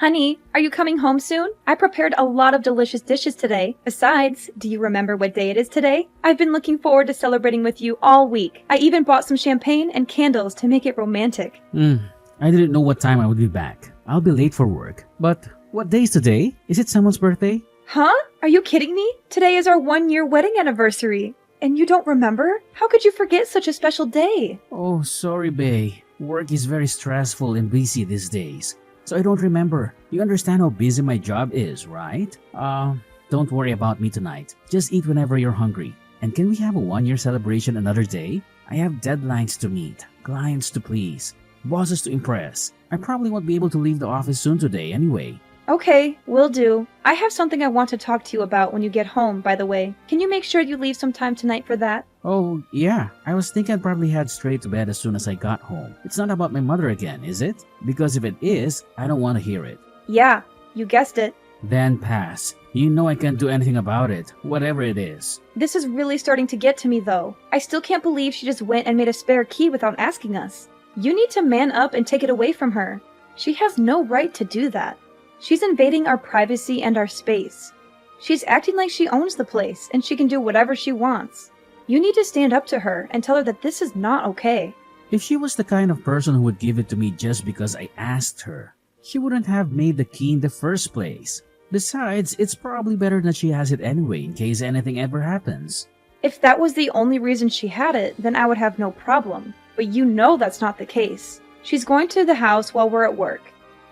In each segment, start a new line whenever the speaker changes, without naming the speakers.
Honey, are you coming home soon? I prepared a lot of delicious dishes today. Besides, do you remember what day it is today? I've been looking forward to celebrating with you all week. I even bought some champagne and candles to make it romantic.
I didn't know what time I would be back. I'll be late for work. But what day is today? Is it someone's birthday?
Huh? Are you kidding me? Today is our 1-year wedding anniversary. And you don't remember? How could you forget such a special day?
Oh, sorry, bae. Work is very stressful and busy these days. So I don't remember. You understand how busy my job is, right? Don't worry about me tonight. Just eat whenever you're hungry. And can we have a 1-year celebration another day? I have deadlines to meet, clients to please, bosses to impress. I probably won't be able to leave the office soon today anyway.
Okay, will do. I have something I want to talk to you about when you get home, by the way. Can you make sure you leave some time tonight for that?
Oh, yeah. I was thinking I'd probably head straight to bed as soon as I got home. It's not about my mother again, is it? Because if it is, I don't want to hear it.
Yeah, you guessed it.
Then pass. You know I can't do anything about it, whatever it is.
This is really starting to get to me, though. I still can't believe she just went and made a spare key without asking us. You need to man up and take it away from her. She has no right to do that. She's invading our privacy and our space. She's acting like she owns the place and she can do whatever she wants. You need to stand up to her and tell her that this is not okay.
If she was the kind of person who would give it to me just because I asked her, she wouldn't have made the key in the first place. Besides, it's probably better that she has it anyway in case anything ever happens.
If that was the only reason she had it, then I would have no problem. But you know that's not the case. She's going to the house while we're at work.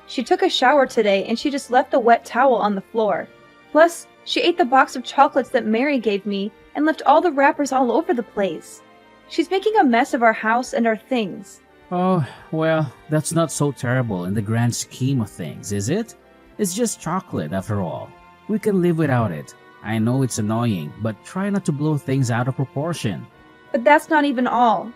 She took a shower today and she just left the wet towel on the floor. Plus, she ate the box of chocolates that Mary gave me and left all the wrappers all over the place. She's making a mess of our house and our things.
Oh, well, that's not so terrible in the grand scheme of things, is it? It's just chocolate after all. We can live without it. I know it's annoying, but try not to blow things out of proportion.
But that's not even all.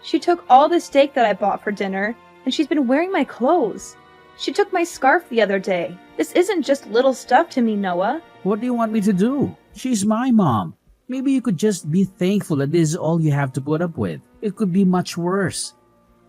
She took all the steak that I bought for dinner and she's been wearing my clothes. She took my scarf the other day. This isn't just little stuff to me, Noah.
What do you want me to do? She's my mom. Maybe you could just be thankful that this is all you have to put up with. It could be much worse.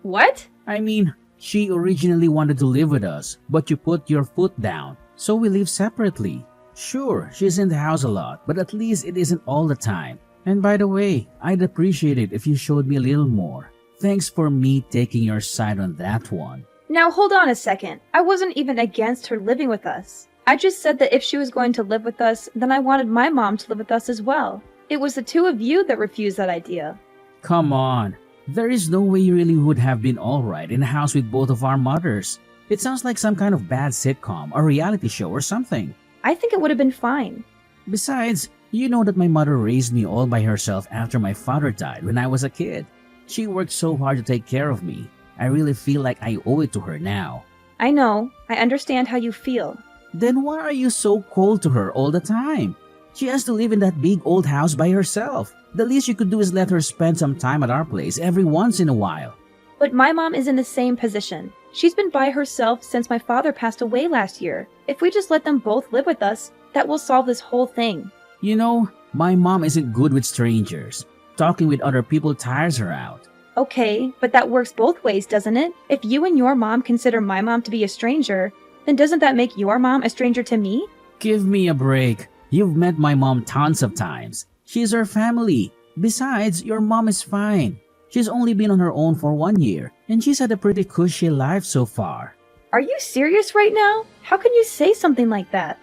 What?
I mean, she originally wanted to live with us, but you put your foot down, so we live separately. Sure, she's in the house a lot, but at least it isn't all the time. And by the way, I'd appreciate it if you showed me a little more. Thanks for me taking your side on that one.
Now hold on a second. I wasn't even against her living with us. I just said that if she was going to live with us, then I wanted my mom to live with us as well. It was the two of you that refused that idea.
Come on. There is no way you really would have been alright in a house with both of our mothers. It sounds like some kind of bad sitcom or reality show or something.
I think it would have been fine.
Besides, you know that my mother raised me all by herself after my father died when I was a kid. She worked so hard to take care of me. I really feel like I owe it to her now.
I know. I understand how you feel.
Then why are you so cold to her all the time? She has to live in that big old house by herself. The least you could do is let her spend some time at our place every once in a while.
But my mom is in the same position. She's been by herself since my father passed away last year. If we just let them both live with us, that will solve this whole thing.
You know, my mom isn't good with strangers. Talking with other people tires her out.
Okay, but that works both ways, doesn't it? If you and your mom consider my mom to be a stranger, then doesn't that make your mom a stranger to me?
Give me a break. You've met my mom tons of times. She's our family. Besides, your mom is fine. She's only been on her own for 1 year, and she's had a pretty cushy life so far.
Are you serious right now? How can you say something like that?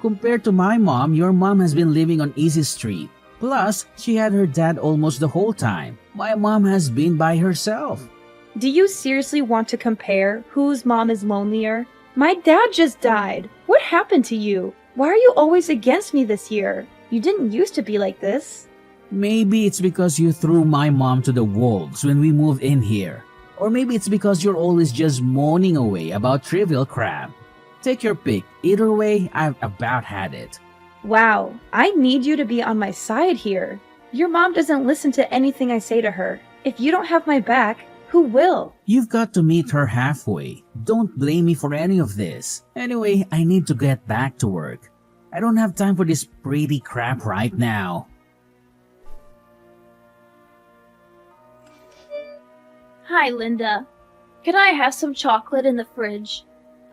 Compared to my mom, your mom has been living on Easy Street. Plus, she had her dad almost the whole time. My mom has been by herself.
Do you seriously want to compare whose mom is lonelier? My dad just died. What happened to you? Why are you always against me this year? You didn't used to be like this.
Maybe it's because you threw my mom to the wolves when we moved in here. Or maybe it's because you're always just moaning away about trivial crap. Take your pick. Either way, I've about had it.
Wow, I need you to be on my side here. Your mom doesn't listen to anything I say to her. If you don't have my back, who will?
You've got to meet her halfway. Don't blame me for any of this. Anyway, I need to get back to work. I don't have time for this pretty crap right now.
Hi, Linda. Can I have some chocolate in the fridge?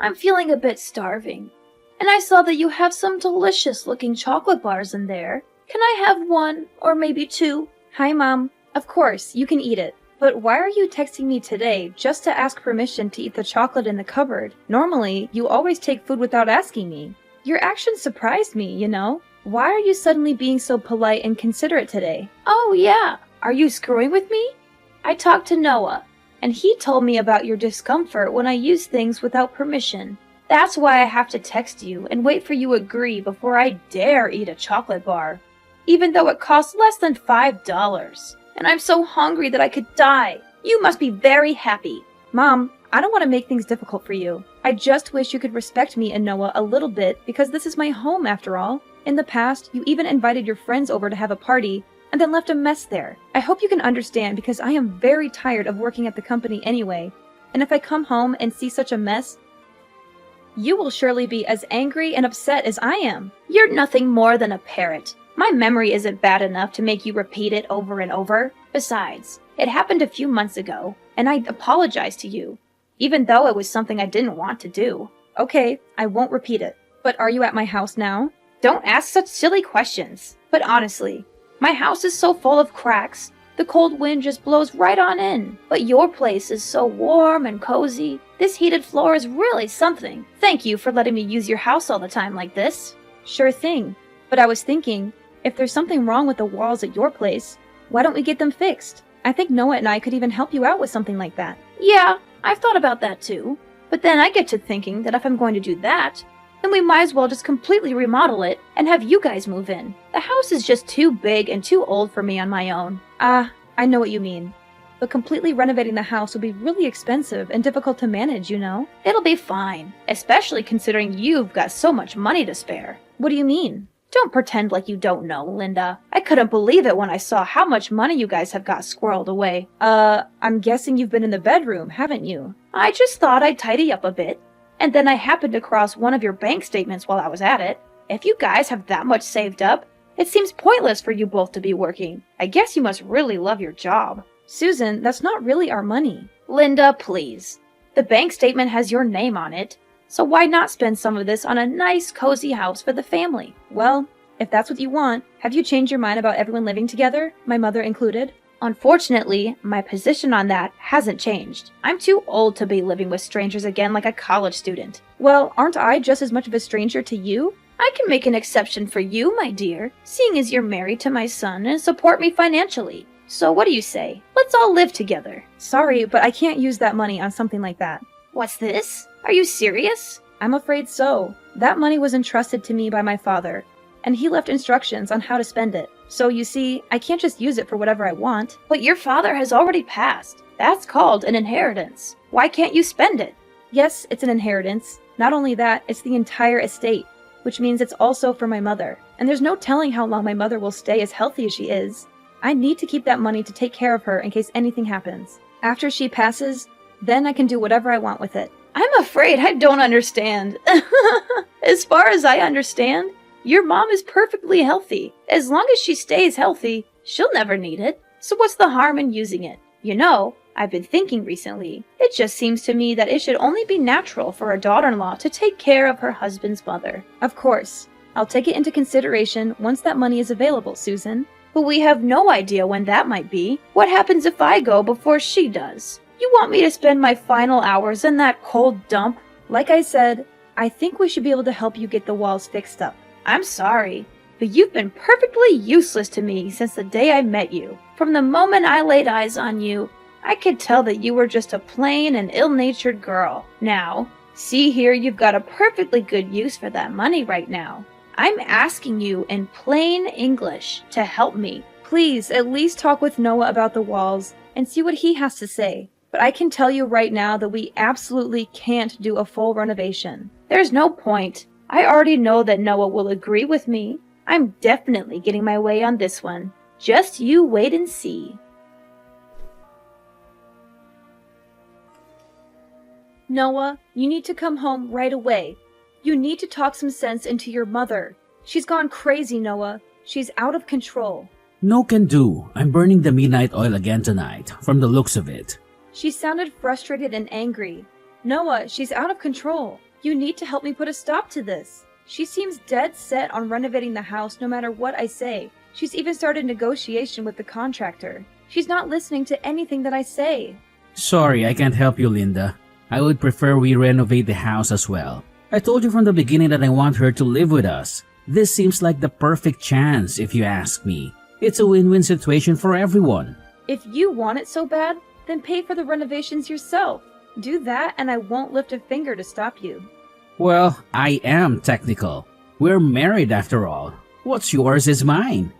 I'm feeling a bit starving. And I saw that you have some delicious looking chocolate bars in there. Can I have one, or maybe two? Hi, Mom. Of course, you can eat it. But why are you texting me today just to ask permission to eat the chocolate in the cupboard? Normally, you always take food without asking me. Your actions surprised me, you know? Why are you suddenly being so polite and considerate today? Oh, yeah. Are you screwing with me? I talked to Noah, and he told me about your discomfort when I use things without permission. That's why I have to text you and wait for you to agree before I dare eat a chocolate bar, even though it costs less than $5. And I'm so hungry that I could die. You must be very happy. Mom, I don't want to make things difficult for you. I just wish you could respect me and Noah a little bit because this is my home after all. In the past, you even invited your friends over to have a party and then left a mess there. I hope you can understand because I am very tired of working at the company anyway. And if I come home and see such a mess, you will surely be as angry and upset as I am. You're nothing more than a parrot. My memory isn't bad enough to make you repeat it over and over. Besides, it happened a few months ago, and I apologized to you, even though it was something I didn't want to do. Okay, I won't repeat it. But are you at my house now? Don't ask such silly questions. But honestly, my house is so full of cracks, the cold wind just blows right on in. But your place is so warm and cozy. This heated floor is really something. Thank you for letting me use your house all the time like this. Sure thing. But I was thinking, if there's something wrong with the walls at your place, why don't we get them fixed? I think Noah and I could even help you out with something like that. Yeah, I've thought about that too. But then I get to thinking that if I'm going to do that, then we might as well just completely remodel it and have you guys move in. The house is just too big and too old for me on my own. I know what you mean. But completely renovating the house will be really expensive and difficult to manage, you know? It'll be fine, especially considering you've got so much money to spare. What do you mean? Don't pretend like you don't know, Linda. I couldn't believe it when I saw how much money you guys have got squirreled away. I'm guessing you've been in the bedroom, haven't you? I just thought I'd tidy up a bit. And then I happened across one of your bank statements while I was at it. If you guys have that much saved up, it seems pointless for you both to be working. I guess you must really love your job. Susan, that's not really our money. Linda, please. The bank statement has your name on it. So why not spend some of this on a nice, cozy house for the family? Well, if that's what you want, have you changed your mind about everyone living together, my mother included? Unfortunately, my position on that hasn't changed. I'm too old to be living with strangers again like a college student. Well, aren't I just as much of a stranger to you? I can make an exception for you, my dear, seeing as you're married to my son and support me financially. So what do you say? Let's all live together. Sorry, but I can't use that money on something like that. What's this? Are you serious? I'm afraid so. That money was entrusted to me by my father, and he left instructions on how to spend it. So you see, I can't just use it for whatever I want. But your father has already passed. That's called an inheritance. Why can't you spend it? Yes, it's an inheritance. Not only that, it's the entire estate, which means it's also for my mother. And there's no telling how long my mother will stay as healthy as she is. I need to keep that money to take care of her in case anything happens. After she passes, then I can do whatever I want with it. I'm afraid I don't understand. As far as I understand, your mom is perfectly healthy. As long as she stays healthy, she'll never need it. So what's the harm in using it? You know, I've been thinking recently. It just seems to me that it should only be natural for a daughter-in-law to take care of her husband's mother. Of course. I'll take it into consideration once that money is available, Susan. But we have no idea when that might be. What happens if I go before she does? You want me to spend my final hours in that cold dump? Like I said, I think we should be able to help you get the walls fixed up. I'm sorry, but you've been perfectly useless to me since the day I met you. From the moment I laid eyes on you, I could tell that you were just a plain and ill-natured girl. Now, see here, you've got a perfectly good use for that money right now. I'm asking you in plain English to help me. Please, at least talk with Noah about the walls and see what he has to say. But I can tell you right now that we absolutely can't do a full renovation. There's no point. I already know that Noah will agree with me. I'm definitely getting my way on this one. Just you wait and see. Noah, you need to come home right away. You need to talk some sense into your mother. She's gone crazy, Noah. She's out of control.
No can do. I'm burning the midnight oil again tonight, from the looks of it.
She sounded frustrated and angry. Noah, she's out of control. You need to help me put a stop to this. She seems dead set on renovating the house no matter what I say. She's even started negotiation with the contractor. She's not listening to anything that I say.
Sorry, I can't help you, Linda. I would prefer we renovate the house as well. I told you from the beginning that I want her to live with us. This seems like the perfect chance, if you ask me. It's a win-win situation for everyone.
If you want it so bad, then pay for the renovations yourself. Do that and I won't lift a finger to stop you.
Well, I am technical. We're married after all. What's yours is mine.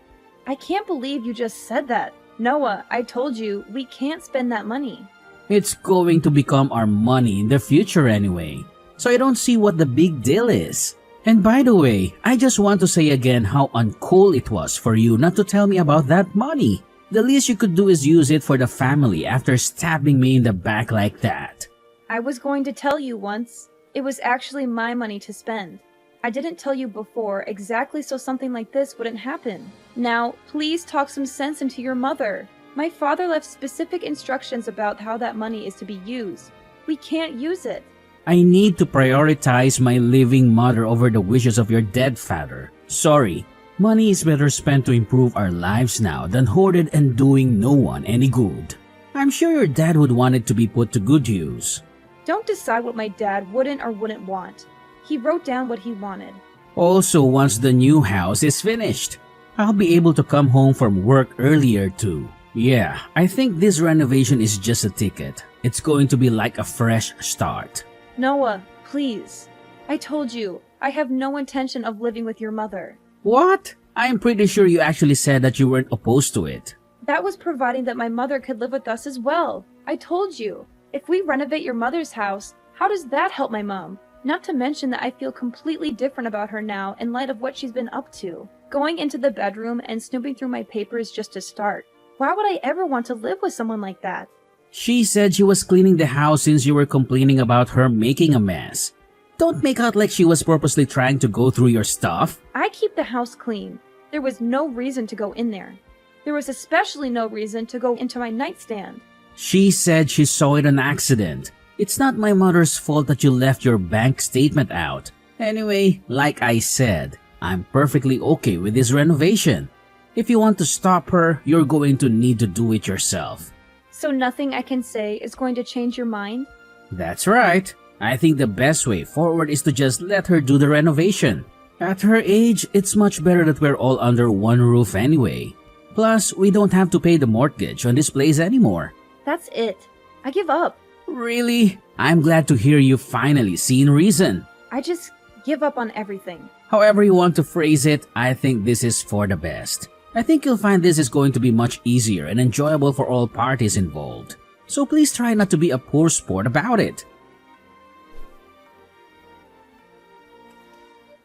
I can't believe you just said that. Noah, I told you, we can't spend that money.
It's going to become our money in the future anyway. So I don't see what the big deal is. And by the way, I just want to say again how uncool it was for you not to tell me about that money. The least you could do is use it for the family after stabbing me in the back like that.
I was going to tell you once. It was actually my money to spend. I didn't tell you before exactly so something like this wouldn't happen. Now, please talk some sense into your mother. My father left specific instructions about how that money is to be used. We can't use it.
I need to prioritize my living mother over the wishes of your dead father. Sorry, money is better spent to improve our lives now than hoarded and doing no one any good. I'm sure your dad would want it to be put to good use.
Don't decide what my dad wouldn't or wouldn't want. He wrote down what he wanted.
Also, once the new house is finished, I'll be able to come home from work earlier too. Yeah, I think this renovation is just a ticket. It's going to be like a fresh start.
Noah, please. I told you, I have no intention of living with your mother.
What? I'm pretty sure you actually said that you weren't opposed to it.
That was providing that my mother could live with us as well. I told you. If we renovate your mother's house, how does that help my mom? Not to mention that I feel completely different about her now in light of what she's been up to. Going into the bedroom and snooping through my papers just to start. Why would I ever want to live with someone like that?
She said she was cleaning the house since you were complaining about her making a mess. Don't make out like she was purposely trying to go through your stuff.
I keep the house clean. There was no reason to go in there. There was especially no reason to go into my nightstand.
She said she saw it on accident. It's not my mother's fault that you left your bank statement out. Anyway, like I said, I'm perfectly okay with this renovation. If you want to stop her, you're going to need to do it yourself.
So nothing I can say is going to change your mind?
That's right. I think the best way forward is to just let her do the renovation. At her age, it's much better that we're all under one roof anyway. Plus, we don't have to pay the mortgage on this place anymore.
That's it. I give up.
Really? I'm glad to hear you finally seen reason.
I just give up on everything.
However you want to phrase it, I think this is for the best. I think you'll find this is going to be much easier and enjoyable for all parties involved. So please try not to be a poor sport about it.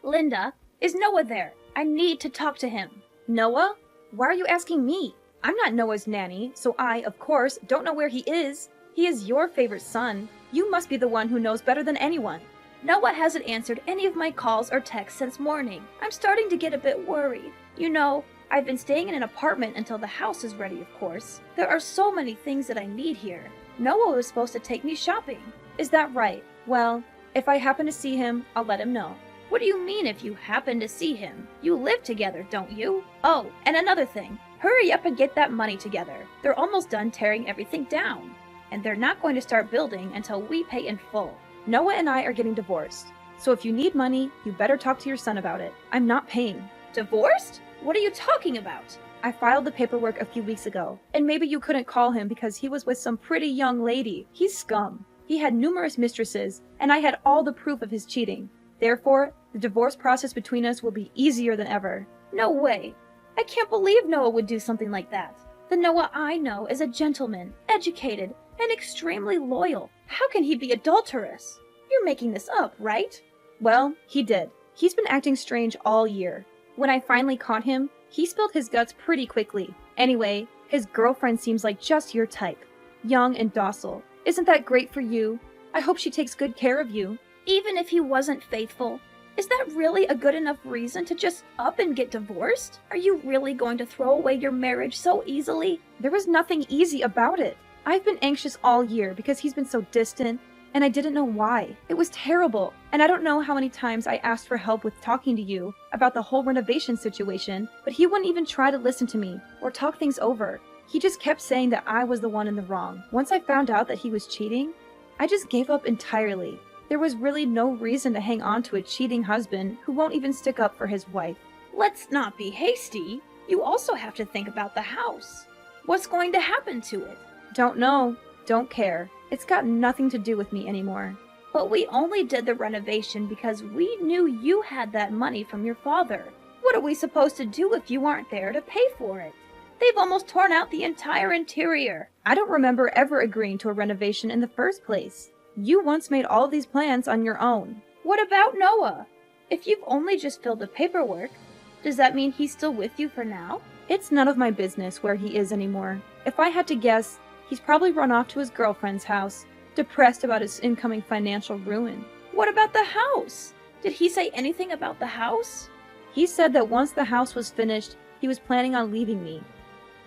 Linda, is Noah there? I need to talk to him. Noah? Why are you asking me? I'm not Noah's nanny, so I, of course, don't know where he is. He is your favorite son. You must be the one who knows better than anyone. Noah hasn't answered any of my calls or texts since morning. I'm starting to get a bit worried. You know, I've been staying in an apartment until the house is ready, of course. There are so many things that I need here. Noah was supposed to take me shopping. Is that right? Well, if I happen to see him, I'll let him know. What do you mean if you happen to see him? You live together, don't you? Oh, and another thing. Hurry up and get that money together. They're almost done tearing everything down. And they're not going to start building until we pay in full. Noah and I are getting divorced. So if you need money, you better talk to your son about it. I'm not paying. Divorced? What are you talking about? I filed the paperwork a few weeks ago. And maybe you couldn't call him because he was with some pretty young lady. He's scum. He had numerous mistresses, and I had all the proof of his cheating. Therefore, the divorce process between us will be easier than ever. No way. I can't believe Noah would do something like that. The Noah I know is a gentleman, educated, and extremely loyal. How can he be adulterous? You're making this up, right? Well, he did. He's been acting strange all year. When I finally caught him, he spilled his guts pretty quickly. Anyway, his girlfriend seems like just your type. Young and docile. Isn't that great for you? I hope she takes good care of you. Even if he wasn't faithful, is that really a good enough reason to just up and get divorced? Are you really going to throw away your marriage so easily? There was nothing easy about it. I've been anxious all year because he's been so distant and I didn't know why. It was terrible, and I don't know how many times I asked for help with talking to you about the whole renovation situation, but he wouldn't even try to listen to me or talk things over. He just kept saying that I was the one in the wrong. Once I found out that he was cheating, I just gave up entirely. There was really no reason to hang on to a cheating husband who won't even stick up for his wife.
Let's not be hasty. You also have to think about the house. What's going to happen to it?
Don't know. Don't care. It's got nothing to do with me anymore.
But we only did the renovation because we knew you had that money from your father. What are we supposed to do if you aren't there to pay for it? They've almost torn out the entire interior.
I don't remember ever agreeing to a renovation in the first place. You once made all of these plans on your own.
What about Noah? If you've only just filled the paperwork, does that mean he's still with you for now?
It's none of my business where he is anymore. If I had to guess, he's probably run off to his girlfriend's house, depressed about his incoming financial ruin.
What about the house? Did he say anything about the house?
He said that once the house was finished, he was planning on leaving me.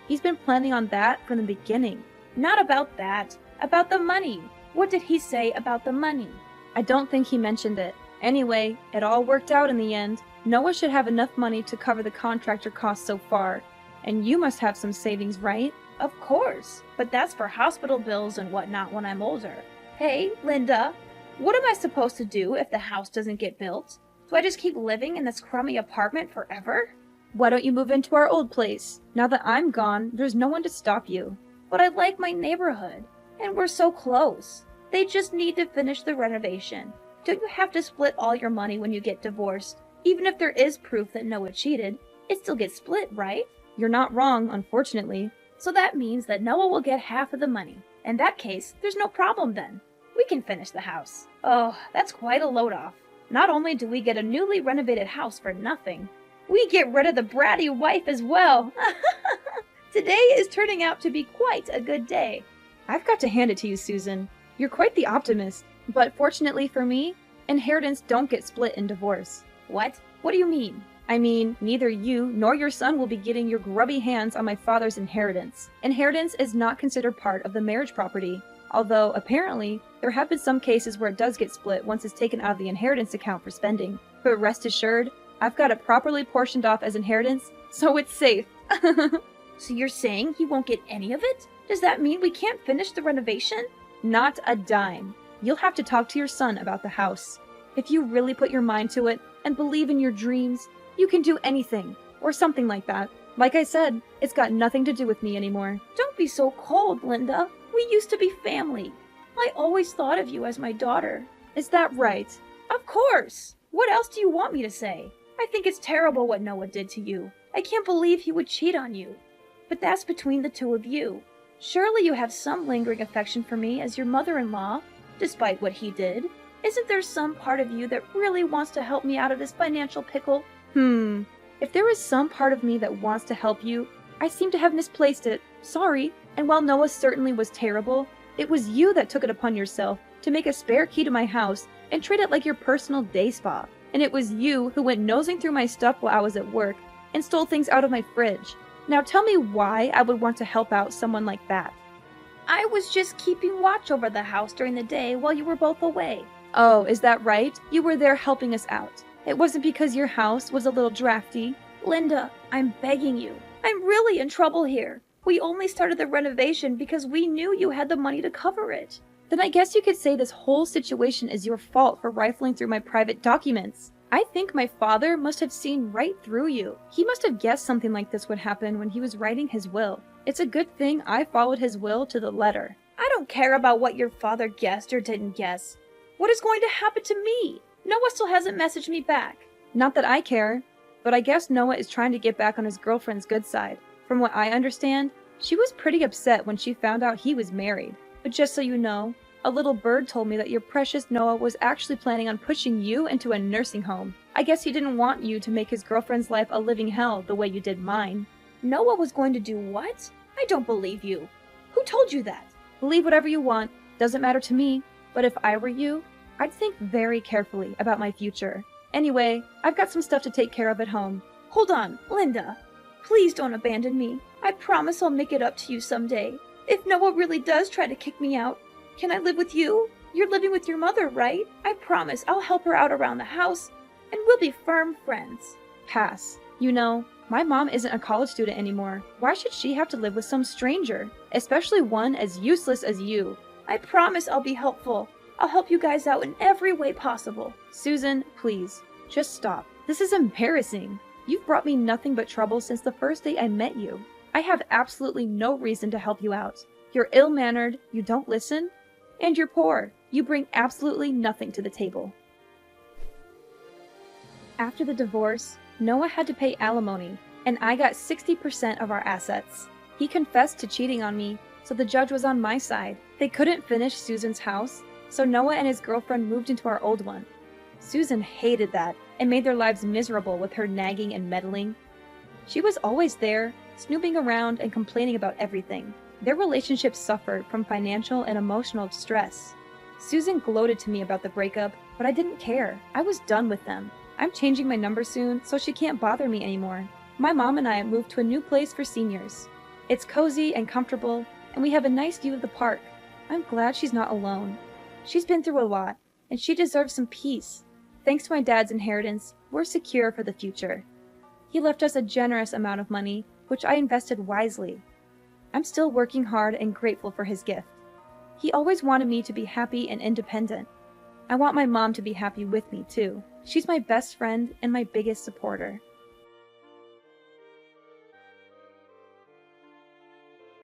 He's been planning on that from the beginning.
Not about that. About the money. What did he say about the money?
I don't think he mentioned it. Anyway, it all worked out in the end. Noah should have enough money to cover the contractor costs so far. And you must have some savings, right?
Of course, but that's for hospital bills and whatnot when I'm older. Hey, Linda, what am I supposed to do if the house doesn't get built? Do I just keep living in this crummy apartment forever?
Why don't you move into our old place? Now that I'm gone, there's no one to stop you.
But I like my neighborhood, and we're so close. They just need to finish the renovation. Don't you have to split all your money when you get divorced? Even if there is proof that Noah cheated, it still gets split, right?
You're not wrong, unfortunately.
So that means that Noah will get half of the money. In that case, there's no problem then. We can finish the house. Oh, that's quite a load off. Not only do we get a newly renovated house for nothing, we get rid of the bratty wife as well. Today is turning out to be quite a good day.
I've got to hand it to you, Susan. You're quite the optimist. But fortunately for me, inheritance don't get split in divorce.
What? What do you mean?
I mean, neither you nor your son will be getting your grubby hands on my father's inheritance. Inheritance is not considered part of the marriage property, although apparently there have been some cases where it does get split once it's taken out of the inheritance account for spending. But rest assured, I've got it properly portioned off as inheritance, so it's safe.
So you're saying he won't get any of it? Does that mean we can't finish the renovation?
Not a dime. You'll have to talk to your son about the house. If you really put your mind to it and believe in your dreams, you can do anything, or something like that. Like I said, it's got nothing to do with me anymore.
Don't be so cold, Linda. We used to be family. I always thought of you as my daughter.
Is that right?
Of course. What else do you want me to say? I think it's terrible what Noah did to you. I can't believe he would cheat on you. But that's between the two of you. Surely you have some lingering affection for me as your mother-in-law, despite what he did. Isn't there some part of you that really wants to help me out of this financial pickle?
If there is some part of me that wants to help you, I seem to have misplaced it. Sorry. And while Noah certainly was terrible, it was you that took it upon yourself to make a spare key to my house and treat it like your personal day spa. And it was you who went nosing through my stuff while I was at work and stole things out of my fridge. Now tell me why I would want to help out someone like that.
I was just keeping watch over the house during the day while you were both away.
Oh, is that right? You were there helping us out. It wasn't because your house was a little drafty.
Linda, I'm begging you. I'm really in trouble here. We only started the renovation because we knew you had the money to cover it.
Then I guess you could say this whole situation is your fault for rifling through my private documents. I think my father must have seen right through you. He must have guessed something like this would happen when he was writing his will. It's a good thing I followed his will to the letter.
I don't care about what your father guessed or didn't guess. What is going to happen to me? Noah still hasn't messaged me back.
Not that I care, but I guess Noah is trying to get back on his girlfriend's good side. From what I understand, she was pretty upset when she found out he was married. But just so you know, a little bird told me that your precious Noah was actually planning on pushing you into a nursing home. I guess he didn't want you to make his girlfriend's life a living hell the way you did mine.
Noah was going to do what? I don't believe you. Who told you that?
Believe whatever you want. Doesn't matter to me. But if I were you, I'd think very carefully about my future. Anyway, I've got some stuff to take care of at home.
Hold on, Linda. Please don't abandon me. I promise I'll make it up to you someday. If Noah really does try to kick me out, can I live with you? You're living with your mother, right? I promise I'll help her out around the house, and we'll be firm friends.
Pass. You know, my mom isn't a college student anymore. Why should she have to live with some stranger? Especially one as useless as you.
I promise I'll be helpful. I'll help you guys out in every way possible.
Susan, please, just stop. This is embarrassing. You've brought me nothing but trouble since the first day I met you. I have absolutely no reason to help you out. You're ill-mannered, you don't listen, and you're poor. You bring absolutely nothing to the table. After the divorce, Noah had to pay alimony, and I got 60% of our assets. He confessed to cheating on me, so the judge was on my side. They couldn't finish Susan's house, so Noah and his girlfriend moved into our old one. Susan hated that and made their lives miserable with her nagging and meddling. She was always there, snooping around and complaining about everything. Their relationship suffered from financial and emotional stress. Susan gloated to me about the breakup, but I didn't care. I was done with them. I'm changing my number soon, so she can't bother me anymore. My mom and I moved to a new place for seniors. It's cozy and comfortable, and we have a nice view of the park. I'm glad she's not alone. She's been through a lot, and she deserves some peace. Thanks to my dad's inheritance, we're secure for the future. He left us a generous amount of money, which I invested wisely. I'm still working hard and grateful for his gift. He always wanted me to be happy and independent. I want my mom to be happy with me, too. She's my best friend and my biggest supporter.